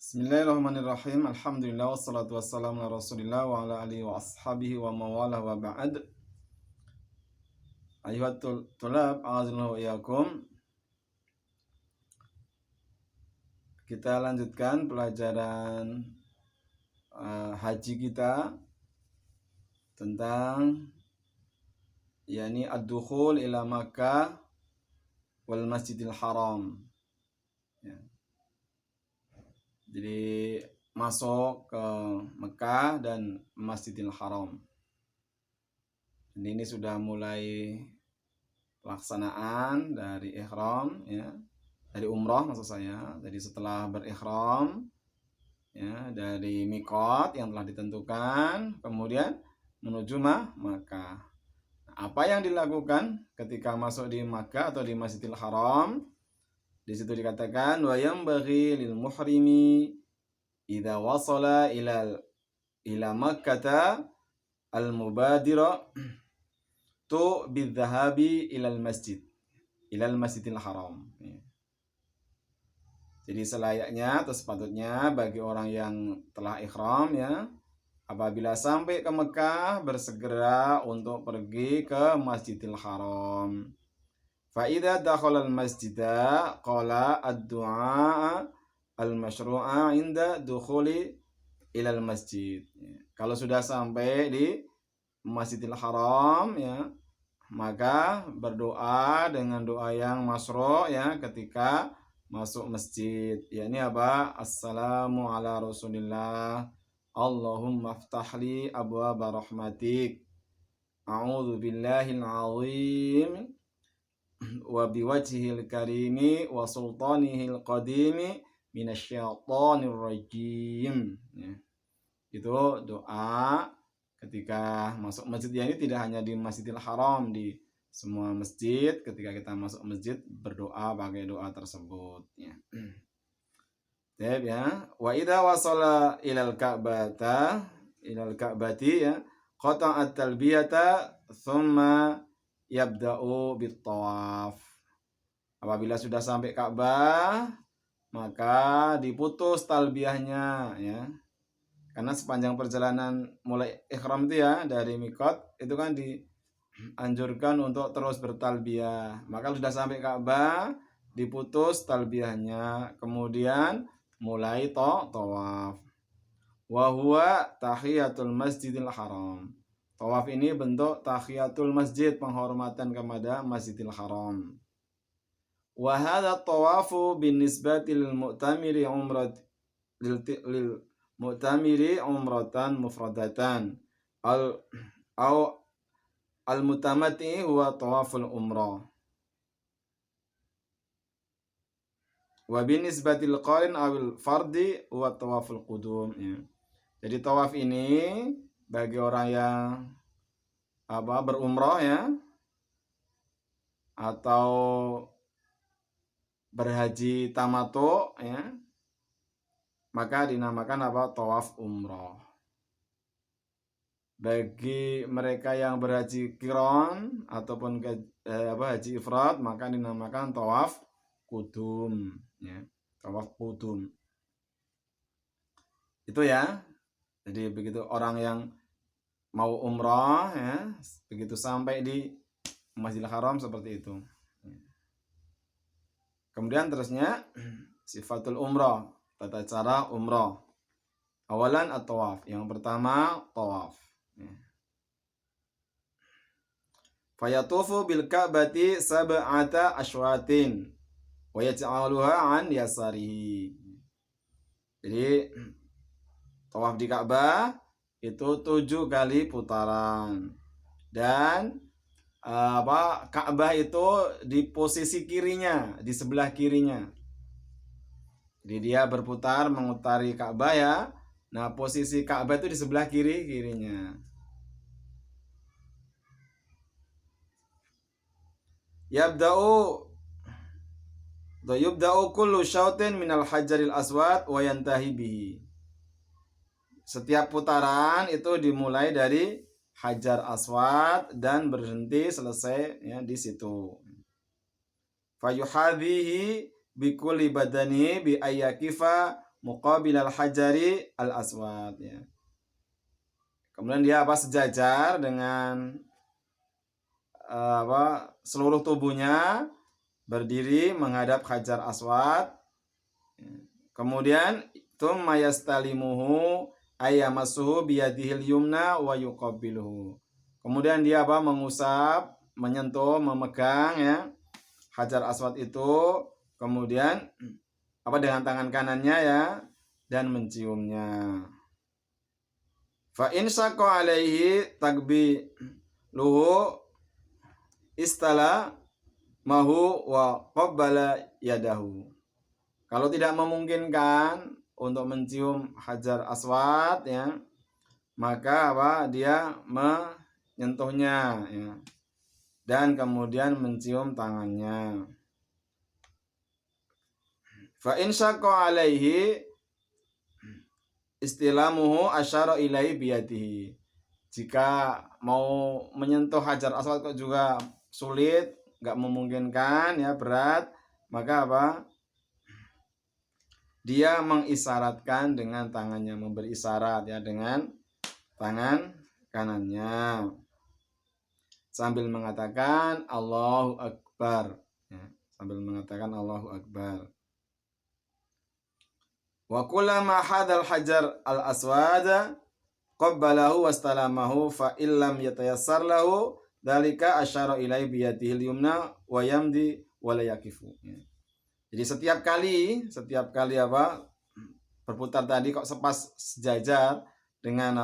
Bismillahirrahmanirrahim. Alhamdulillah wassalatu wassalamu ala Rasulillah wa ala alihi wa ashabihi wa mawalah wa ba'd. Ayuhat tulab, a'azillahu wa iyyakum. Kita lanjutkan pelajaran haji kita tentang yakni ad-dukhul ila Makkah wal Masjidil Haram. Ya. Jadi masuk ke Mekah dan Masjidil Haram. Dan ini sudah mulai pelaksanaan dari ihram, ya, dari umrah maksud saya. Jadi setelah berihram, ya, dari miqat yang telah ditentukan, kemudian menuju Makkah. Apa yang dilakukan ketika masuk di Makkah atau di Masjidil Haram? Di situ dikatakan wa yanbaghi lil muhrimi idza wasala ila Makkah al mubadira tu bidhahabi ilal masjidil haram. Jadi selayaknya atau sepatutnya bagi orang yang telah ihram, ya, apabila sampai ke Mekah bersegera untuk pergi ke Masjidil Haram. Fa idza dakhala al masjida qala ad-du'a al-masyru'a inda dukhuli ilal masjid. Kalau sudah sampai di Masjidil Haram, ya, maka berdoa dengan doa yang masyru', ya, ketika masuk masjid. Yakni apa? Assalamu ala Rasulillah. Allahumma aftahli abwaaba rahmatik. A'udzu billahil azim wa biwajhihil karimi wa sultanihil qadimi minasyaitonir rajim. Ya. Itu doa ketika masuk masjid. Ya, ini tidak hanya di Masjidil Haram, di semua masjid ketika kita masuk masjid berdoa pakai doa tersebut, ya. Ya, wa idza wasala ilal ka'bati, ya, qata'at talbiyata thumma yabda'u bit-tawaf. Apabila sudah sampai Ka'bah, maka diputus talbiyahnya, ya. Karena sepanjang perjalanan mulai ihram itu, ya, dari miqat itu kan dianjurkan untuk terus bertalbiyah. Maka sudah sampai Ka'bah, diputus talbiyahnya, kemudian mulai tawaf. Wa huwa tahiyatul masjidil haram. Tawaf ini bentuk tahiyatul masjid, penghormatan kepada Masjidil Haram. Wa hadha tawafu binisbati lil mu'tamiri umratan mufradatan al mutamati huwa tawaful umrah. Wa binisbatil qarin awil fardi huwa tawaful qudum, ya. Jadi tawaf ini bagi orang yang berumrah, ya, atau berhaji tamattu, ya, maka dinamakan tawaf umrah. Bagi mereka yang berhaji qiran ataupun haji ifrad, maka dinamakan tawaf qudum, ya, tawaf qudum. Itu, ya. Jadi begitu orang yang mau umrah, ya, begitu sampai di Masjidil Haram seperti itu. Kemudian terusnya sifatul umrah, tata cara umrah. Awalan at-tawaf. Yang pertama tawaf. Fayatufu bil ka'bati sab'ata asywatin wa yaj'aluha an yasarihi. Jadi tawaf di Ka'bah itu 7 kali putaran, dan Ka'bah itu di posisi kirinya, di sebelah kirinya. Jadi dia berputar mengutari Ka'bah, ya. Nah, posisi Ka'bah itu di sebelah kirinya. Yubda'u kullu syautin minal hajaril aswad wa yantahi bihi. Setiap putaran itu dimulai dari Hajar Aswad dan berhenti selesai, ya, di situ. Fayuhadhihi bikulli badani bi ayyakifa muqabilal hajari al aswad ya. Kemudian dia sejajar dengan seluruh tubuhnya berdiri menghadap Hajar Aswad. Kemudian tsumma yastalimuhu ayyamassuhu biyadihil yumna wa yuqabbiluhu. Kemudian dia mengusap, menyentuh, memegang ya Hajar Aswad itu, kemudian dengan tangan kanannya ya dan menciumnya. Fa in syaqa alaihi takbiluhu istala mahu wa qabbala yadahu. Kalau tidak memungkinkan untuk mencium Hajar Aswad ya, maka dia menyentuhnya ya, dan kemudian mencium tangannya. Fa in syaqa alaihi istilamuhu asyara ilaihi biyadihi. Jika mau menyentuh Hajar Aswad kok juga sulit, nggak memungkinkan ya, berat, maka dia mengisyaratkan dengan tangannya, memberi isyarat ya dengan tangan kanannya sambil mengatakan Allahu Akbar ya, sambil mengatakan Allahu Akbar. Wa kullama hadal hajar al aswada qabbalahu wastalamahu fa illam yatayassar lahu dalika asyara ilai biyadihil yumna wa yamdi wa la yakifu. Jadi setiap kali berputar tadi kok sejajar dengan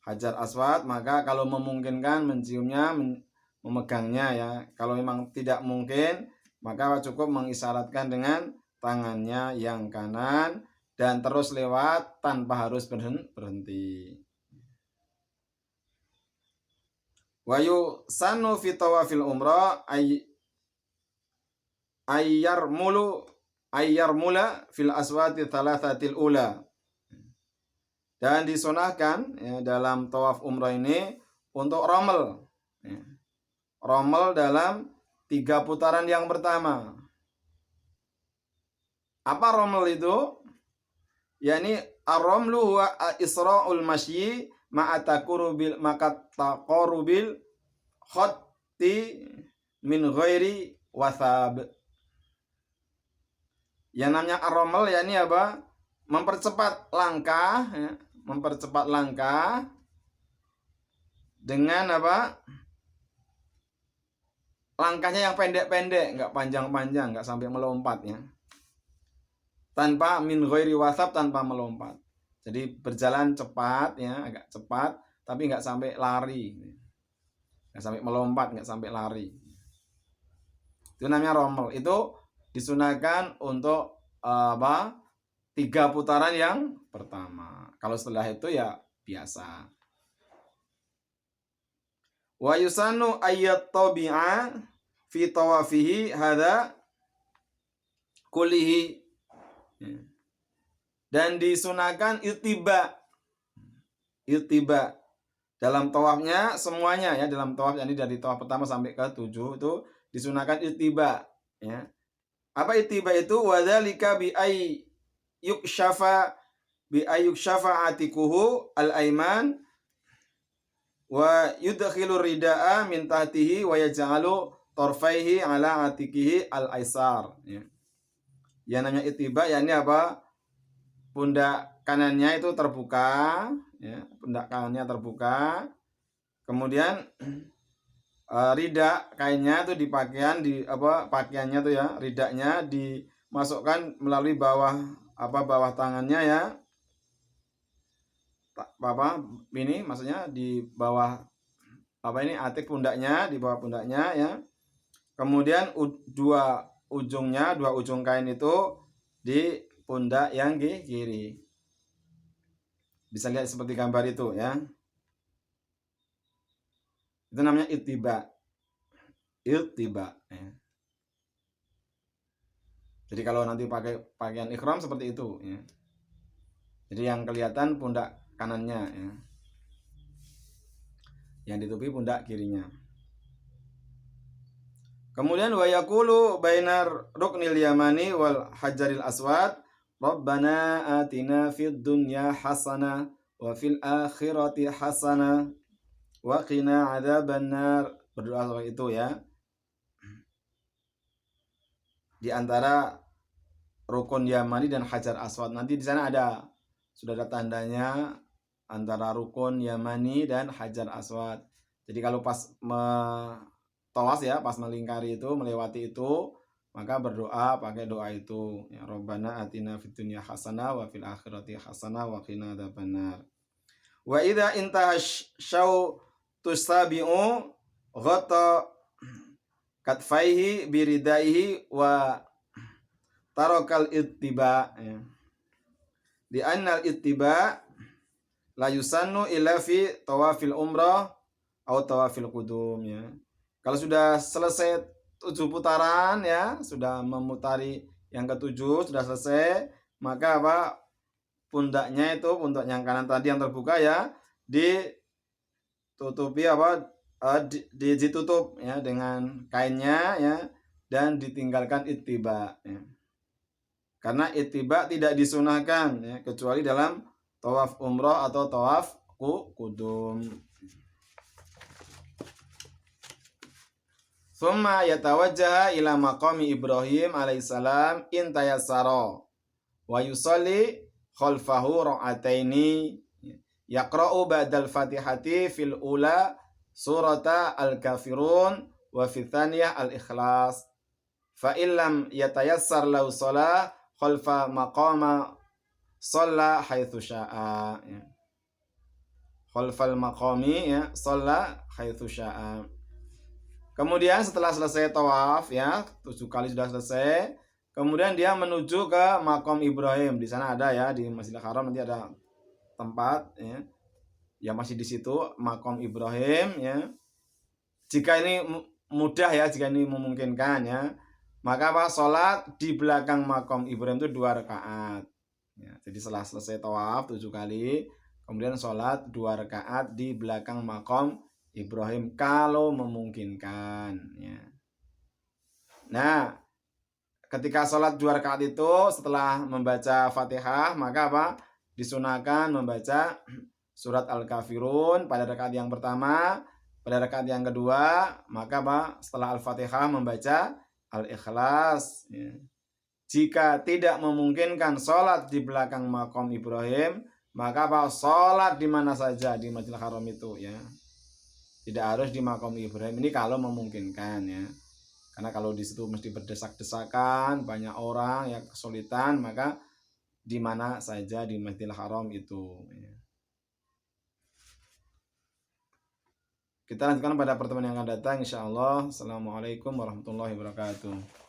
Hajar Aswad, maka kalau memungkinkan menciumnya, memegangnya ya. Kalau memang tidak mungkin, maka cukup mengisyaratkan dengan tangannya yang kanan dan terus lewat tanpa harus berhenti. Wa yusannu fi tawafil umrah ayyarmula fil aswati thalathatil ula. Dan disunahkan ya, dalam tawaf umrah ini untuk rommel ya. Rommel dalam 3 putaran yang pertama. Apa rommel itu? Yani ar-romlu huwa isra'ul masyi ma'ataqurubil khotti min ghairi wathab. Yang namanya ar-rommel yakni mempercepat langkah ya, mempercepat langkah dengan langkahnya yang pendek-pendek, enggak panjang-panjang, enggak sampai melompat ya. Tanpa min ghairi wathab, tanpa melompat. Jadi berjalan cepat ya, agak cepat tapi enggak sampai lari. Enggak sampai melompat, enggak sampai lari. Itu namanya rommel. Itu disunahkan untuk 3 putaran yang pertama. Kalau setelah itu ya biasa. Wa yusannu ayyat tabi'a fi tawafihi hadza kullihi. Dan disunahkan ittiba dalam tawafnya semuanya ya, dalam tawaf ini dari tawaf pertama sampai ke 7 itu disunahkan ittiba ya. Apa ittiba itu? Wadzalika bi ayyukshafa atikuhu al-aiman wa yudkhilu rida'a min tahtihi wa yaj'alu torfaihi ala atikihi al-aisar ya. Yang namanya ittiba yakni pundak kanannya itu terbuka ya, pundak kanannya terbuka. Kemudian rida kainnya itu di pakaian pakaiannya tuh ya, ridanya dimasukkan melalui bawah tangannya ya. Ini maksudnya di bawah atik pundaknya, di bawah pundaknya ya. Kemudian dua ujung kain itu di pundak yang kiri. Bisa lihat seperti gambar itu ya. Itu namanya ittiba ya. Jadi kalau nanti pakai pakaian ihram seperti itu ya. Jadi yang kelihatan pundak kanannya ya. Yang ditutupi pundak kirinya. Kemudian wa yaqulu bainar ruknil yamani wal hajaril aswad Rabbana atina fid dunya hasanah wa fil akhirati hasanah wa qina adzabannar. Berdoa seperti itu ya. Di antara rukun Yamani dan Hajar Aswad. Nanti di sana sudah ada tandanya antara rukun Yamani dan Hajar Aswad. Jadi kalau pas tawaf ya, pas melingkari itu, melewati itu, maka berdoa pakai doa itu. Ya, Rabbana atina fid dunya hasanah wa fil akhirati hasanah wa qina adzabannar. Wa idza intaha syau tusabi'u ghata katfaihi biridaihi wa tarokal ittiba ya. Di annal ittiba la yusannu illa fi tawafil umrah atau tawafil qudum ya. Kalau sudah selesai 7 putaran ya, sudah memutari yang ke-7 sudah selesai, maka pundaknya itu, pundak yang kanan tadi yang terbuka ya, ditutupi ditutup ya dengan kainnya ya, dan ditinggalkan ittiba ya. Karena ittiba tidak disunahkan ya, kecuali dalam tawaf umrah atau tawaf qudum. Thumma yatawajjaha ila maqami Ibrahim alaihissalam in tayassara wa yusalli khalfahu ra'ataini yaqra'u ba'dal fatihati fil ula surata al-kafirun wa fi thaniyah al-ikhlas fa illam yatayassar lahu shalah khalfa maqama shalla haitsu syaa ya. Khalfal maqami ya, shalla haitsu syaa. Kemudian setelah selesai tawaf ya, 7 kali sudah selesai, kemudian dia menuju ke makam Ibrahim. Di sana ada ya, di Masjidil Haram nanti ada tempat ya, yang masih di situ makam Ibrahim ya. Jika ini mudah ya, jika ini memungkinkan ya, maka sholat di belakang makam Ibrahim itu 2 rakaat ya. Jadi setelah selesai tawaf 7 kali, kemudian sholat 2 rakaat di belakang makam Ibrahim kalau memungkinkan ya. Nah, ketika sholat 2 rakaat itu setelah membaca Fatihah, maka disunahkan membaca surat Al-Kafirun pada rakaat yang pertama. Pada rakaat yang kedua, maka setelah Al-Fatihah membaca Al-Ikhlas ya. Jika tidak memungkinkan sholat di belakang makam Ibrahim, maka sholat di mana saja di Masjidil Haram itu ya. Tidak harus di makam Ibrahim, ini kalau memungkinkan ya. Karena kalau di situ mesti berdesak-desakan, banyak orang yang kesulitan, maka di mana saja di Masjidil Haram itu ya. Kita lanjutkan pada pertemuan yang akan datang insyaallah. Assalamualaikum warahmatullahi wabarakatuh.